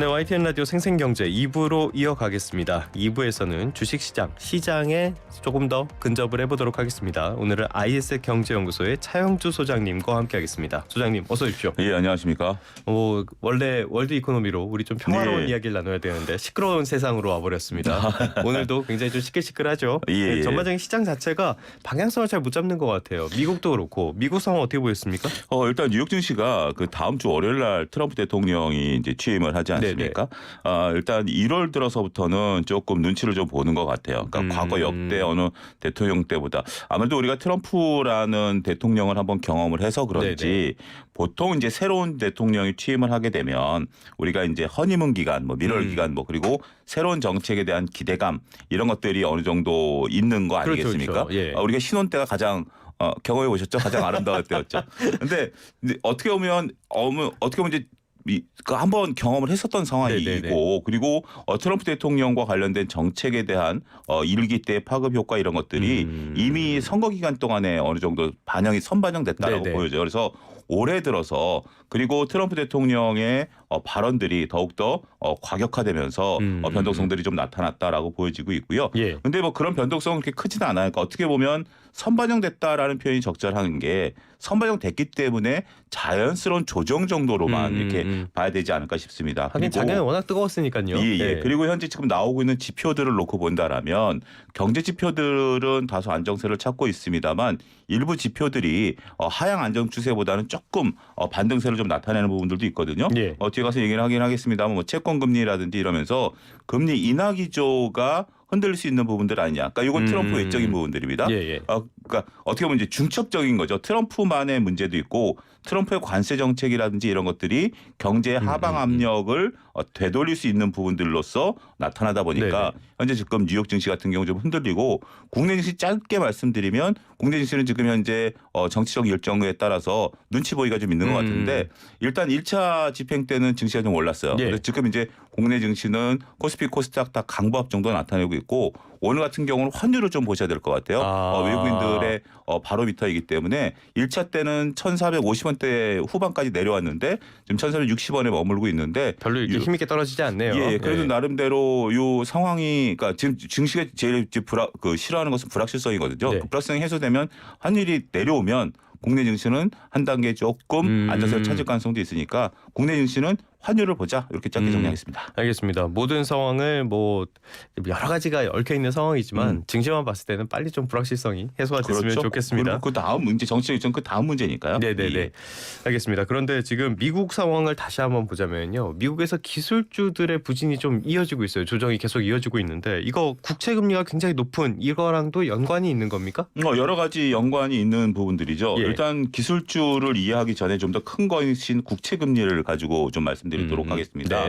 네, YTN 라디오 생생경제 2부로 이어가겠습니다. 2부에서는 시장에 조금 더 근접을 해보도록 하겠습니다. 오늘은 IS 경제연구소의 차영주 소장님과 함께하겠습니다. 소장님 어서 오십시오. 예, 안녕하십니까. 원래 월드 이코노미로 우리 좀 평화로운 네. 이야기를 나눠야 되는데 시끄러운 세상으로 와버렸습니다. 오늘도 굉장히 좀 시끌시끌하죠. 예. 전반적인 시장 자체가 방향성을 잘 못 잡는 것 같아요. 미국도 그렇고. 미국 상황 어떻게 보였습니까? 일단 뉴욕 증시가 그 다음 주 월요일 날 트럼프 대통령이 이제 취임을 하지 않습니까? 일단 1월 들어서부터는 조금 눈치를 좀 보는 것 같아요. 그러니까 과거 역대 어느 대통령 때보다 아무래도 우리가 트럼프라는 대통령을 한번 경험을 해서 그런지 보통 이제 새로운 대통령이 취임을 하게 되면 우리가 이제 허니문 기간, 밀월 기간, 그리고 새로운 정책에 대한 기대감 이런 것들이 어느 정도 있는 거 아니겠습니까? 그렇죠. 예. 우리가 신혼 때가 가장 경험해 보셨죠? 가장 아름다울 때였죠. 근데 어떻게 보면 이제 한번 경험을 했었던 상황이고 그리고 트럼프 대통령과 관련된 정책에 대한 일기 때 파급 효과 이런 것들이 이미 선거 기간 동안에 어느 정도 선반영됐다라고 보여져요. 그래서 올해 들어서 그리고 트럼프 대통령의 발언들이 더욱더 과격화되면서 변동성들이 좀 나타났다라고 보여지고 있고요. 그런데 그런 변동성은 그렇게 크지는 않아요. 그러니까 어떻게 보면 선반영됐다라는 표현이 적절한 게 선반영됐기 때문에 자연스러운 조정 정도로만 이렇게 봐야 되지 않을까 싶습니다. 하긴 작년에 워낙 뜨거웠으니까요. 예. 그리고 현재 지금 나오고 있는 지표들을 놓고 본다라면 경제 지표들은 다소 안정세를 찾고 있습니다만 일부 지표들이 하향 안정 추세보다는 조금 반등세를 좀 나타내는 부분들도 있거든요. 뒤에 가서 얘기를 하긴 하겠습니다만 채권 금리라든지 이러면서 금리 인하 기조가 흔들릴 수 있는 부분들 아니냐. 그러니까 이건 트럼프 외적인 부분들입니다. 그러니까 어떻게 보면 이제 중첩적인 거죠. 트럼프만의 문제도 있고 트럼프의 관세 정책이라든지 이런 것들이 경제 하방 압력을 되돌릴 수 있는 부분들로서 나타나다 보니까 현재 지금 뉴욕 증시 같은 경우 좀 흔들리고 국내 증시 짧게 말씀드리면 국내 증시는 지금 현재 정치적 일정에 따라서 눈치 보기가 좀 있는 것 같은데 일단 1차 집행 때는 증시가 좀 올랐어요. 그래서 지금 이제 국내 증시는 코스피 코스닥 다 강보합 정도 나타내고 있고 오늘 같은 경우는 환율을 좀 보셔야 될 것 같아요. 외국인들의 바로미터이기 때문에 1차 때는 1,450원대 후반까지 내려왔는데 지금 1,460원에 머물고 있는데 별로 이렇게 힘있게 떨어지지 않네요. 그래도 나름대로 이 상황이 그러니까 지금 증시가 제일 싫어하는 것은 불확실성이거든요. 그 불확실성이 해소되면 환율이 내려오면 국내 증시는 한 단계 조금 안정세를 찾을 가능성도 있으니까 국내 증시는 환율을 보자 이렇게 짧게 정리하겠습니다. 알겠습니다. 모든 상황을 여러 가지가 얽혀 있는 상황이지만 증시만 봤을 때는 빨리 좀 불확실성이 해소가 됐으면 좋겠습니다. 그 다음 문제 정치적 일정 그 다음 문제니까요. 알겠습니다. 그런데 지금 미국 상황을 다시 한번 보자면요. 미국에서 기술주들의 부진이 좀 이어지고 있어요. 조정이 계속 이어지고 있는데 이거 국채 금리가 굉장히 높은 이거랑도 연관이 있는 겁니까? 여러 가지 연관이 있는 부분들이죠. 일단 기술주를 이해하기 전에 좀 더 큰 것인 국채 금리를 가지고 좀 말씀드리도록 하겠습니다.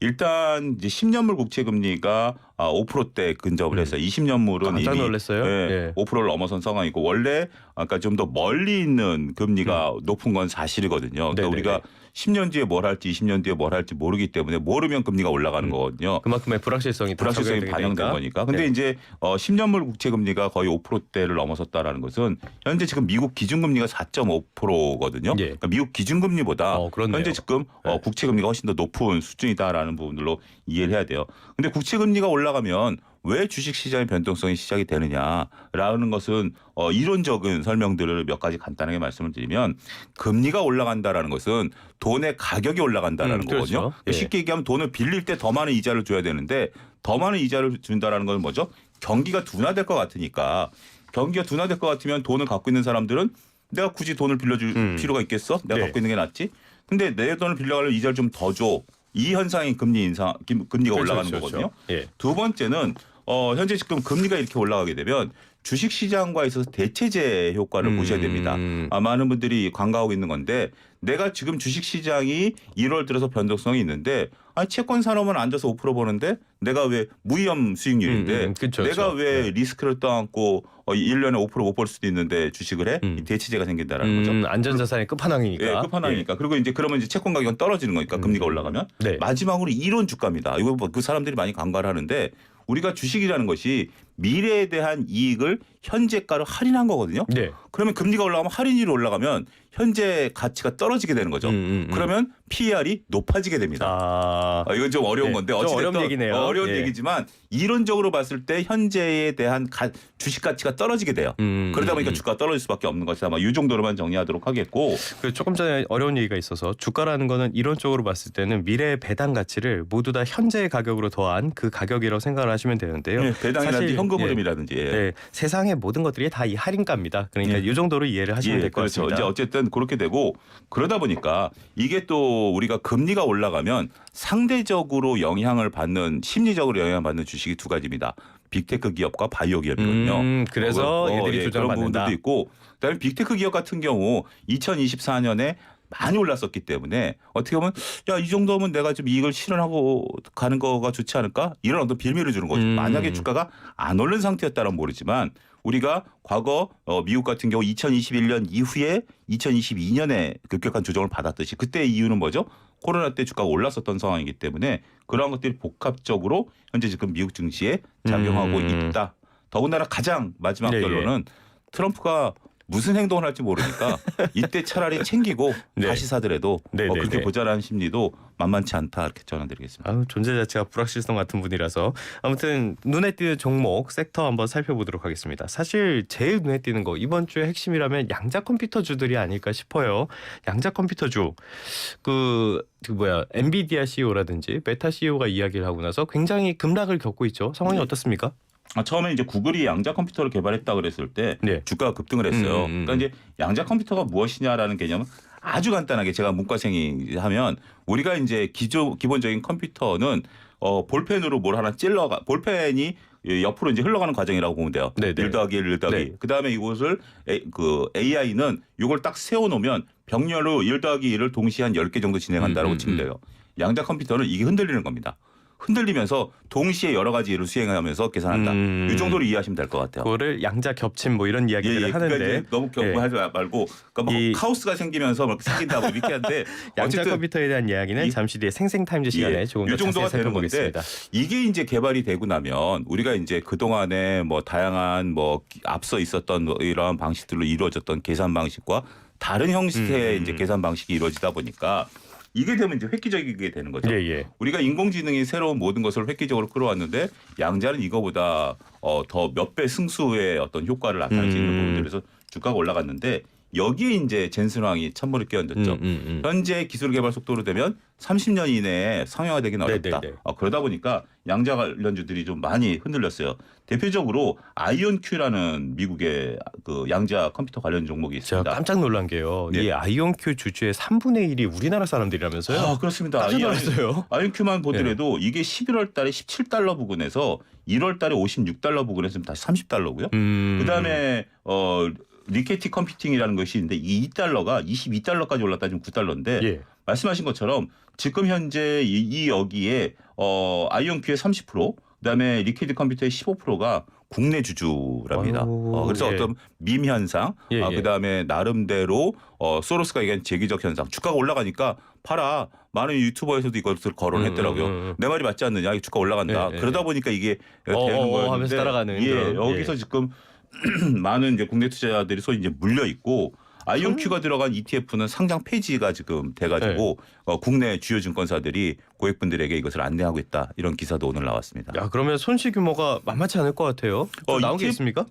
일단 이제 10년물 국채 금리가 5%대 근접을 했어요. 20년물은 깜짝 놀랐어요. 5%를 넘어선 상황이고 원래 아까 좀 더 멀리 있는 금리가 높은 건 사실이거든요. 그러니까 우리가 10년 뒤에 뭘 할지 20년 뒤에 뭘 할지 모르기 때문에 모르면 금리가 올라가는 거거든요. 그만큼의 불확실성이 반영된 거니까. 근데 이제 10년물 국채 금리가 거의 5%대를 넘어섰다라는 것은 현재 지금 미국 기준금리가 4.5%거든요. 그러니까 미국 기준금리보다 현재 지금 국채 금리가 훨씬 더 높은 수준이다라는 부분들로 이해를 해야 돼요. 근데 국채 금리가 올라가면 왜 주식시장의 변동성이 시작이 되느냐라는 것은 이론적인 설명들을 몇 가지 간단하게 말씀을 드리면 금리가 올라간다라는 것은 돈의 가격이 올라간다라는 거거든요. 쉽게 얘기하면 돈을 빌릴 때 더 많은 이자를 줘야 되는데 더 많은 이자를 준다라는 건 뭐죠? 경기가 둔화될 것 같으니까 경기가 둔화될 것 같으면 돈을 갖고 있는 사람들은 내가 굳이 돈을 빌려줄 필요가 있겠어? 내가 갖고 있는 게 낫지? 근데 내 돈을 빌려가려면 이자를 좀 더 줘. 이 현상이 금리가 올라가는 거거든요. 두 번째는 현재 지금 금리가 이렇게 올라가게 되면 주식시장과 있어서 대체제 효과를 보셔야 됩니다. 많은 분들이 간과하고 있는 건데 내가 지금 주식시장이 1월 들어서 변동성이 있는데 채권 사놓으면 앉아서 5% 보는데 내가 왜 무위험 수익률인데 내가 왜 리스크를 떠안고 1년에 5% 못 벌 수도 있는데 주식을 해? 이 대체제가 생긴다라는 거죠. 안전자산의 끝판왕이니까. 끝판왕이니까. 그리고 이제 그러면 이제 채권 가격은 떨어지는 거니까 금리가 올라가면. 마지막으로 이론 주가입니다. 이거 그 사람들이 많이 간과를 하는데 우리가 주식이라는 것이 미래에 대한 이익을 현재가로 할인한 거거든요. 네. 그러면 금리가 올라가면 할인율이 올라가면 현재 가치가 떨어지게 되는 거죠. 그러면 PER이 높아지게 됩니다. 이건 좀 어려운 건데 어찌됐든 어려운 얘기네요. 어려운 얘기지만 이론적으로 봤을 때 현재에 대한 주식 가치가 떨어지게 돼요. 그러다 보니까 주가가 떨어질 수밖에 없는 것이다. 이 정도로만 정리하도록 하겠고. 조금 전에 어려운 얘기가 있어서 주가라는 거는 이론적으로 봤을 때는 미래의 배당 가치를 모두 다 현재의 가격으로 더한 그 가격이라고 생각을 하시면 되는데요. 네, 배당이라든지 현금 흐름이라든지. 네, 세상의 모든 것들이 다 이 할인가입니다. 그러니까 이 정도로 이해를 하시면 될 것 그렇죠. 같습니다. 이제 어쨌든 그렇게 되고 그러다 보니까 이게 또 우리가 금리가 올라가면 상대적으로 영향을 받는 심리적으로 영향을 받는 주식이 두 가지입니다. 빅테크 기업과 바이오 기업이거든요. 그래서 얘들이 조정을 그런 부분들도 있고 그다음에 빅테크 기업 같은 경우 2024년에 많이 올랐었기 때문에 어떻게 보면 야, 이 정도면 내가 좀 이익을 실현하고 가는 거가 좋지 않을까? 이런 어떤 빌미를 주는 거죠. 만약에 주가가 안 오른 상태였다면 모르지만 우리가 과거 미국 같은 경우 2021년 이후에 2022년에 급격한 조정을 받았듯이 그때 이유는 뭐죠? 코로나 때 주가가 올랐었던 상황이기 때문에 그러한 것들이 복합적으로 현재 지금 미국 증시에 작용하고 있다. 더군다나 가장 마지막 결론은 트럼프가 무슨 행동을 할지 모르니까 이때 차라리 챙기고 다시 사더라도 그렇게 보자라는 심리도 만만치 않다 이렇게 전해드리겠습니다. 존재 자체가 불확실성 같은 분이라서 아무튼 눈에 띄는 종목 섹터 한번 살펴보도록 하겠습니다. 사실 제일 눈에 띄는 거 이번 주의 핵심이라면 양자 컴퓨터주들이 아닐까 싶어요. 양자 컴퓨터주 엔비디아 CEO라든지 메타 CEO가 이야기를 하고 나서 굉장히 급락을 겪고 있죠. 상황이 어떻습니까? 처음에 이제 구글이 양자 컴퓨터를 개발했다 그랬을 때 주가가 급등을 했어요. 그러니까 이제 양자 컴퓨터가 무엇이냐라는 개념은 아주 간단하게 제가 문과생이 하면 우리가 이제 기본적인 컴퓨터는 볼펜으로 뭘 하나 볼펜이 옆으로 이제 흘러가는 과정이라고 보면 돼요. 1 더하기 1 더하기. 그다음에 이것을 AI는 이걸 딱 세워놓으면 병렬로 1 더하기 1을 동시에 한 10개 정도 진행한다라고 치면 돼요. 양자 컴퓨터는 이게 흔들리는 겁니다. 흔들리면서 동시에 여러 가지 일을 수행하면서 계산한다. 이 정도로 이해하시면 될 것 같아요. 그거를 양자 겹침 뭐 이런 이야기들을 하는데 그러니까 너무 격하지 말고 그러니까 카오스가 생기면서 막 생긴다 뭐 이렇게 하는데 양자 컴퓨터에 대한 이야기는 잠시 뒤에 생생타임즈 시간에 조금 더 자세히 살펴보겠습니다. 이게 이제 개발이 되고 나면 우리가 이제 그 동안에 뭐 다양한 뭐 앞서 있었던 이러한 방식들로 이루어졌던 계산 방식과 다른 형식의 이제 계산 방식이 이루어지다 보니까. 이게 되면 이제 획기적이게 되는 거죠. 우리가 인공지능이 새로운 모든 것을 획기적으로 끌어왔는데 양자는 이거보다 더 몇 배 승수의 어떤 효과를 나타낼 수 있는 부분들에서 주가가 올라갔는데 여기에 이제 젠슨왕이 찬물을 끼얹었죠. 현재 기술 개발 속도로 되면 30년 이내에 상용화되기는 어렵다. 그러다 보니까 양자 관련주들이 좀 많이 흔들렸어요. 대표적으로 아이온큐라는 미국의 그 양자 컴퓨터 관련 종목이 있습니다. 제가 깜짝 놀란 게요. 이 아이온큐 주주의 3분의 1이 우리나라 사람들이라면서요? 그렇습니다. 깜짝 놀랐어요. 아이온큐만 보더라도 이게 11월 달에 17달러 부근에서 1월 달에 56달러 부근에서 다시 30달러고요. 그다음에 리케티 컴퓨팅이라는 것이 있는데 이 2달러가 22달러까지 올랐다 지금 9달러인데 말씀하신 것처럼 지금 현재 여기에 아이온큐의 30% 그다음에 리퀴드 컴퓨터의 15%가 국내 주주랍니다. 그래서 어떤 밈 현상, 그다음에 나름대로 소로스가 얘기한 재기적 현상, 주가가 올라가니까 팔아. 많은 유튜버에서도 이것을 거론했더라고요. 내 말이 맞지 않느냐, 이 주가 올라간다. 그러다 보니까 이게 되는 거였는데 하면서 따라가는 여기서 지금 많은 이제 국내 투자자들이 소위 이제 물려 있고. 아이온큐가 들어간 ETF는 상장 폐지가 지금 돼가지고 국내 주요 증권사들이 고객분들에게 이것을 안내하고 있다 이런 기사도 오늘 나왔습니다. 그러면 손실 규모가 만만치 않을 것 같아요. 나온 게 있습니까?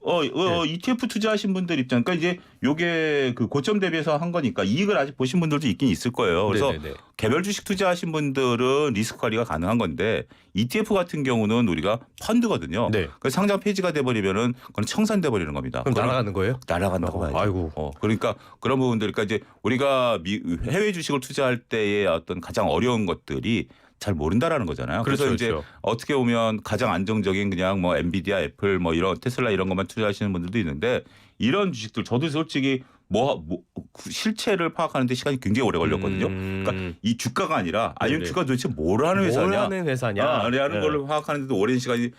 ETF 투자하신 분들 입장, 그러니까 이제 요게 그 고점 대비해서 한 거니까 이익을 아직 보신 분들도 있긴 있을 거예요. 그래서 개별 주식 투자하신 분들은 리스크 관리가 가능한 건데 ETF 같은 경우는 우리가 펀드거든요. 그 상장 폐지가 돼버리면은 그건 청산돼 버리는 겁니다. 그럼 날아가는 거예요? 날아간다고 봐야죠. 아이고. 그러니까 그런 부분들, 그러니까 이제 우리가 해외 주식을 투자할 때의 어떤 가장 어려운 것들이 잘 모른다라는 거잖아요. 그래서 이제 어떻게 보면 가장 안정적인 그냥 뭐 엔비디아, 애플, 뭐 이런 테슬라 이런 것만 투자하시는 분들도 있는데 이런 주식들 저도 솔직히 실체를 파악하는데 시간이 굉장히 오래 걸렸거든요. 그러니까 이 주가가 아니라 아이온큐가 도대체 뭘 하는 회사냐, 라는 걸 파악하는데도 오랜 시간이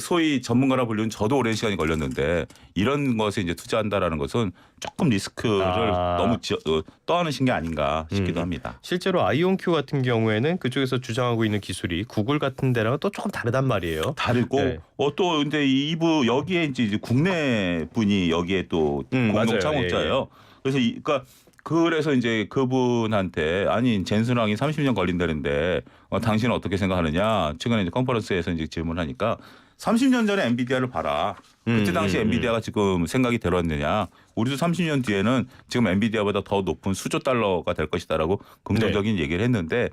소위 전문가라 불리는 저도 오랜 시간이 걸렸는데 이런 것에 이제 투자한다라는 것은 조금 리스크를 너무 떠안으신 게 아닌가 싶기도 합니다. 실제로 아이온큐 같은 경우에는 그쪽에서 주장하고 있는 기술이 구글 같은 데랑 또 조금 다르단 말이에요. 다르고 네. 또 근데 이부 여기에 이제 국내 분이 여기에 또 공동 창업자예요. 그래서 그래서 이제 그분한테 아니 젠슨왕이 30년 걸린다는데 당신은 어떻게 생각하느냐 최근에 이제 컨퍼런스에서 이제 질문하니까 30년 전에 엔비디아를 봐라. 그때 당시 엔비디아가 지금 생각이 들었느냐. 우리도 30년 뒤에는 지금 엔비디아보다 더 높은 수조 달러가 될 것이다라고 긍정적인 얘기를 했는데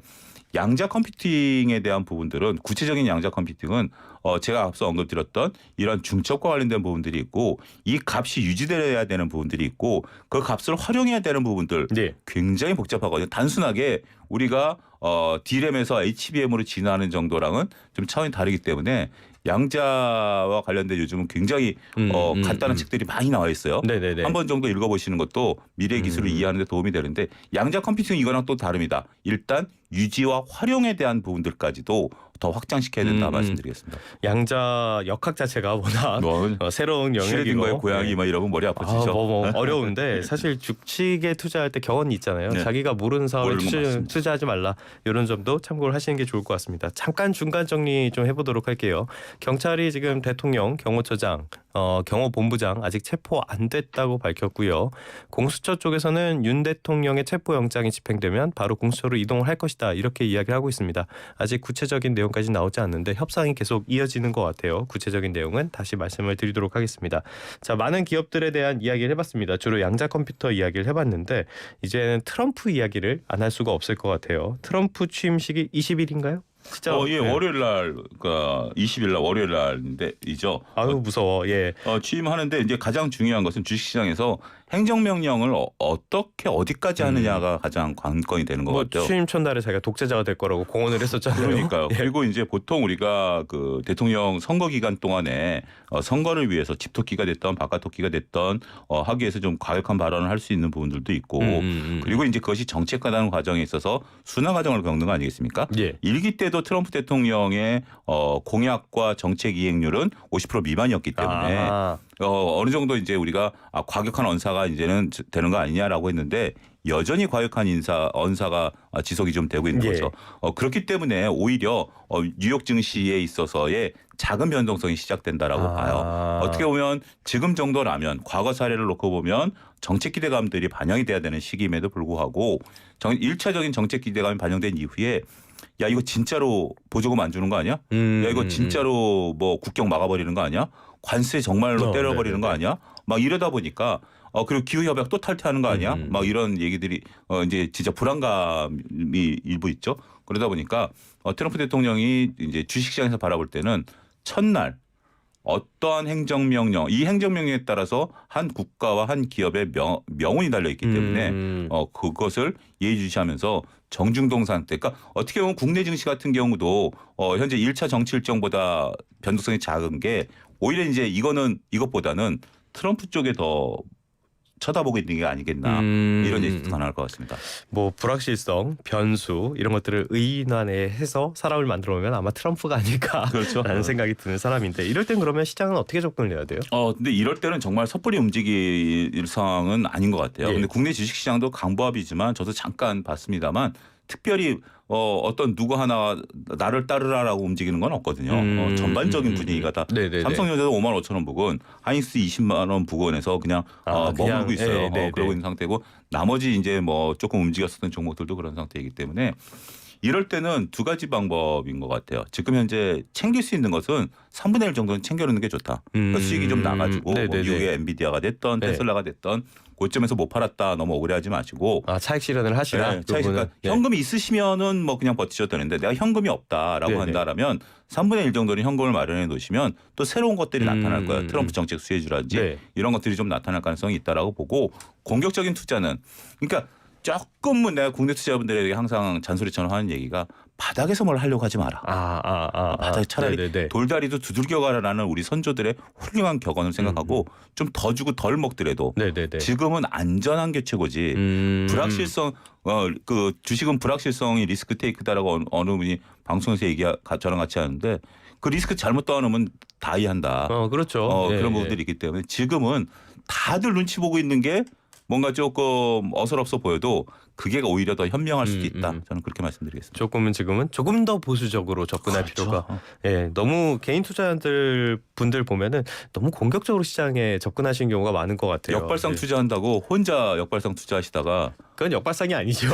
양자 컴퓨팅에 대한 부분들은 구체적인 양자 컴퓨팅은 제가 앞서 언급드렸던 이런 중첩과 관련된 부분들이 있고 이 값이 유지되어야 되는 부분들이 있고 그 값을 활용해야 되는 부분들 굉장히 복잡하거든요. 단순하게 우리가 D램에서 HBM으로 진화하는 정도랑은 좀 차원이 다르기 때문에 양자와 관련된 요즘은 굉장히 간단한 책들이 많이 나와 있어요. 한 번 정도 읽어보시는 것도 미래 기술을 이해하는 데 도움이 되는데 양자 컴퓨팅 이거랑 또 다릅니다. 일단 유지와 활용에 대한 부분들까지도 더 확장시켜야 된다 말씀드리겠습니다. 양자 역학 자체가 워낙 새로운 영역이고 슈레딩거의 고양이 막 이러면 머리 아파지죠. 뭐 어려운데 사실 주식에 투자할 때 경험이 있잖아요. 자기가 모르는 사업에 투자하지 말라. 이런 점도 참고를 하시는 게 좋을 것 같습니다. 잠깐 중간 정리 좀 해보도록 할게요. 경찰이 지금 대통령, 경호처장, 경호본부장 아직 체포 안 됐다고 밝혔고요. 공수처 쪽에서는 윤 대통령의 체포영장이 집행되면 바로 공수처로 이동을 할 것이다. 이렇게 이야기를 하고 있습니다. 아직 구체적인 내용까지 나오지 않는데 협상이 계속 이어지는 것 같아요. 구체적인 내용은 다시 말씀을 드리도록 하겠습니다. 자, 많은 기업들에 대한 이야기를 해봤습니다. 주로 양자 컴퓨터 이야기를 해봤는데 이제는 트럼프 이야기를 안 할 수가 없을 것 같아요. 트럼프 취임식이 20일인가요? 진짜 예, 월요일 날, 그러니까 20일 날 월요일 날인데이죠. 아유 무서워. 예. 취임하는데 이제 가장 중요한 것은 주식시장에서 행정명령을 어떻게 어디까지 하느냐가 가장 관건이 되는 것 같아요. 취임 첫날에 자기가 독재자가 될 거라고 공언을 했었잖아요. 그러니까요. 예. 그리고 이제 보통 우리가 그 대통령 선거 기간 동안에 선거를 위해서 집토끼가 됐던 바깥토끼가 됐던 하기 위해서 좀 과격한 발언을 할 수 있는 부분들도 있고 그리고 이제 그것이 정책화되는 과정에 있어서 순환 과정을 겪는 거 아니겠습니까? 예. 일기 때도 트럼프 대통령의 공약과 정책 이행률은 50% 미만이었기 때문에 어느 정도 이제 우리가 과격한 언사가 이제는 되는 거 아니냐라고 했는데 여전히 과격한 언사가 지속이 좀 되고 있는 거죠. 그렇기 때문에 오히려 뉴욕 증시에 있어서의 작은 변동성이 시작된다라고 봐요. 어떻게 보면 지금 정도라면 과거 사례를 놓고 보면 정책 기대감들이 반영이 돼야 되는 시기임에도 불구하고 1차적인 정책 기대감이 반영된 이후에 야 이거 진짜로 보조금 안 주는 거 아니야? 야 이거 진짜로 뭐 국경 막아버리는 거 아니야? 관세 정말로 때려버리는 거 아니야? 막 이러다 보니까 그리고 기후협약 또 탈퇴하는 거 아니야? 막 이런 얘기들이 이제 진짜 불안감이 일부 있죠. 그러다 보니까 트럼프 대통령이 이제 주식시장에서 바라볼 때는 첫날 어떠한 행정명령, 이 행정명령에 따라서 한 국가와 한 기업의 명운이 달려있기 때문에 그것을 예의주시하면서 정중동 상태. 그러니까 어떻게 보면 국내 증시 같은 경우도 현재 1차 정치 일정보다 변동성이 작은 게 오히려 이제 이것보다는 트럼프 쪽에 더 쳐다보고 있는 게 아니겠나 이런 예측도 가능할 것 같습니다. 뭐 불확실성, 변수 이런 것들을 의인화해서 사람을 만들어오면 아마 트럼프가 아닐까라는 그렇죠. 생각이 드는 사람인데 이럴 땐 그러면 시장은 어떻게 접근을 해야 돼요? 근데 이럴 때는 정말 섣불리 움직일 상황은 아닌 것 같아요. 근데 국내 주식시장도 강보합이지만 저도 잠깐 봤습니다만 특별히 어떤 누구 하나 나를 따르라라고 움직이는 건 없거든요. 전반적인 분위기가 다 삼성전자도 5만 5천 원 부근, 하이닉스 20만 원 부근에서 그냥 머무르고 있어요. 그러고 있는 상태고 나머지 이제 뭐 조금 움직였었던 종목들도 그런 상태이기 때문에 이럴 때는 두 가지 방법인 것 같아요. 지금 현재 챙길 수 있는 것은 3분의 1 정도는 챙겨놓는 게 좋다. 그러니까 수익이 좀 나가지고 뭐 미국의 엔비디아가 됐던 테슬라가 됐던 고점에서 못 팔았다 너무 억울해하지 마시고 차익 실현을 하시라. 그러니까 현금이 있으시면은 뭐 그냥 버티셔도 되는데 내가 현금이 없다라고 한다라면 3분의 1 정도는 현금을 마련해 놓으시면 또 새로운 것들이 나타날 거예요. 트럼프 정책 수혜주라든지 이런 것들이 좀 나타날 가능성이 있다라고 보고 공격적인 투자는 그러니까 조금은 내가 국내 투자자분들에게 항상 잔소리처럼 하는 얘기가 바닥에서 뭘 하려고 하지 마라. 바닥에 차라리 돌다리도 두들겨 가라라는 우리 선조들의 훌륭한 격언을 생각하고 좀 더 주고 덜 먹더라도 지금은 안전한 게 최고지. 불확실성 그 주식은 불확실성이 리스크 테이크다라고 어느 분이 방송에서 저랑 같이 하는데 그 리스크 잘못 떠안으면 다이한다. 그렇죠. 그런 부분들이 있기 때문에 지금은 다들 눈치 보고 있는 게 뭔가 조금 어설없어 보여도 그게 오히려 더 현명할 수도 있다. 저는 그렇게 말씀드리겠습니다. 지금은 조금 더 보수적으로 접근할 그렇죠. 필요가. 너무 개인 투자자들 분들 보면은 너무 공격적으로 시장에 접근하시는 경우가 많은 것 같아요. 역발상 투자한다고 혼자 역발상 투자하시다가 그건 역발상이 아니죠.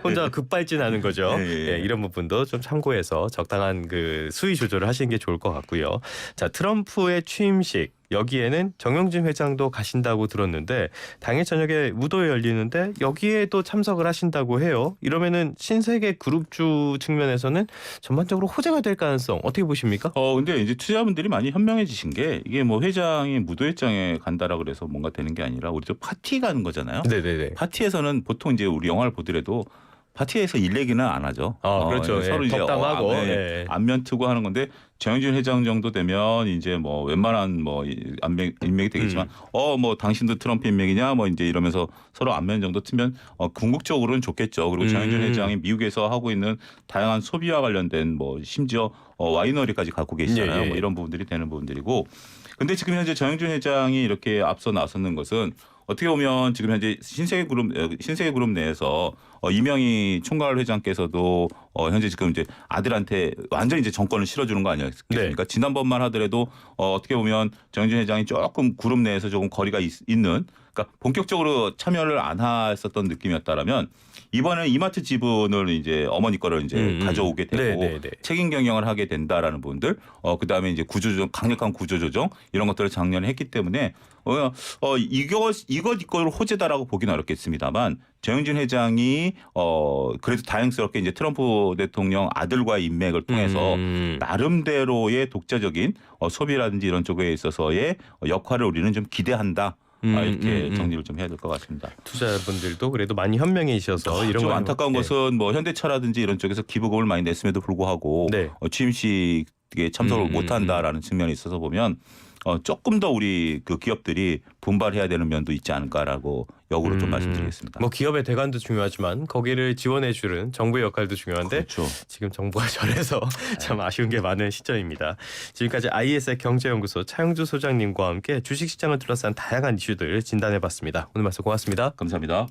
혼자 급발진하는 거죠. 이런 부분도 좀 참고해서 적당한 그 수위 조절을 하시는 게 좋을 것 같고요. 자, 트럼프의 취임식. 여기에는 정영진 회장도 가신다고 들었는데 당일 저녁에 무도회 열리는데 여기에도 참석을 하신다고 해요. 이러면은 신세계 그룹주 측면에서는 전반적으로 호재가 될 가능성 어떻게 보십니까? 근데 이제 투자분들이 많이 현명해지신 게 이게 뭐 회장이 무도회장에 간다라 그래서 뭔가 되는 게 아니라 우리도 파티 가는 거잖아요. 네네네. 파티에서는 보통 이제 우리 영화를 보더라도 파티에서 일 얘기는 안 하죠. 그렇죠. 서로 이제 덕담하고 안면 트고 하는 건데 정영진 회장 정도 되면 이제 뭐 웬만한 뭐 인맥이 되겠지만 뭐 당신도 트럼프 인맥이냐 뭐 이제 이러면서 서로 안면 정도 트면 궁극적으로는 좋겠죠. 그리고 정영진 회장이 미국에서 하고 있는 다양한 소비와 관련된 뭐 심지어 와이너리까지 갖고 계시잖아요. 뭐 이런 부분들이 되는 부분들이고. 근데 지금 현재 정영진 회장이 이렇게 앞서 나서는 것은 어떻게 보면 지금 현재 신세계 그룹 내에서 이명희 총괄 회장께서도 현재 지금 이제 아들한테 완전히 이제 정권을 실어주는 거 아니었습니까? 지난번만 하더라도 어떻게 보면 정영진 회장이 조금 그룹 내에서 조금 거리가 있는, 그러니까 본격적으로 참여를 안 했었던 느낌이었다라면 이번에 이마트 지분을 이제 어머니 거를 이제 가져오게 되고 책임 경영을 하게 된다라는 부분들, 그다음에 이제 구조조정, 강력한 구조조정 이런 것들을 작년에 했기 때문에 이걸 호재다라고 보기는 어렵겠습니다만 정영진 회장이 그래도 다행스럽게 이제 트럼프 대통령 아들과의 인맥을 통해서 나름대로의 독자적인 소비라든지 이런 쪽에 있어서의 역할을 우리는 좀 기대한다. 이렇게 정리를 좀 해야 될 것 같습니다. 투자자분들도 그래도 많이 현명해지셔서 이런 좀 안타까운 것은 뭐 현대차라든지 이런 쪽에서 기부금을 많이 냈음에도 불구하고 취임식에 참석을 못한다라는 측면이 있어서 보면 조금 더 우리 그 기업들이 분발해야 되는 면도 있지 않을까라고 역으로 좀 말씀드리겠습니다. 뭐 기업의 대관도 중요하지만 거기를 지원해주는 정부의 역할도 중요한데 지금 정부가 절해서 참 아쉬운 게 많은 시점입니다. 지금까지 IS의 경제연구소 차영주 소장님과 함께 주식시장을 둘러싼 다양한 이슈들 진단해봤습니다. 오늘 말씀 고맙습니다. 감사합니다.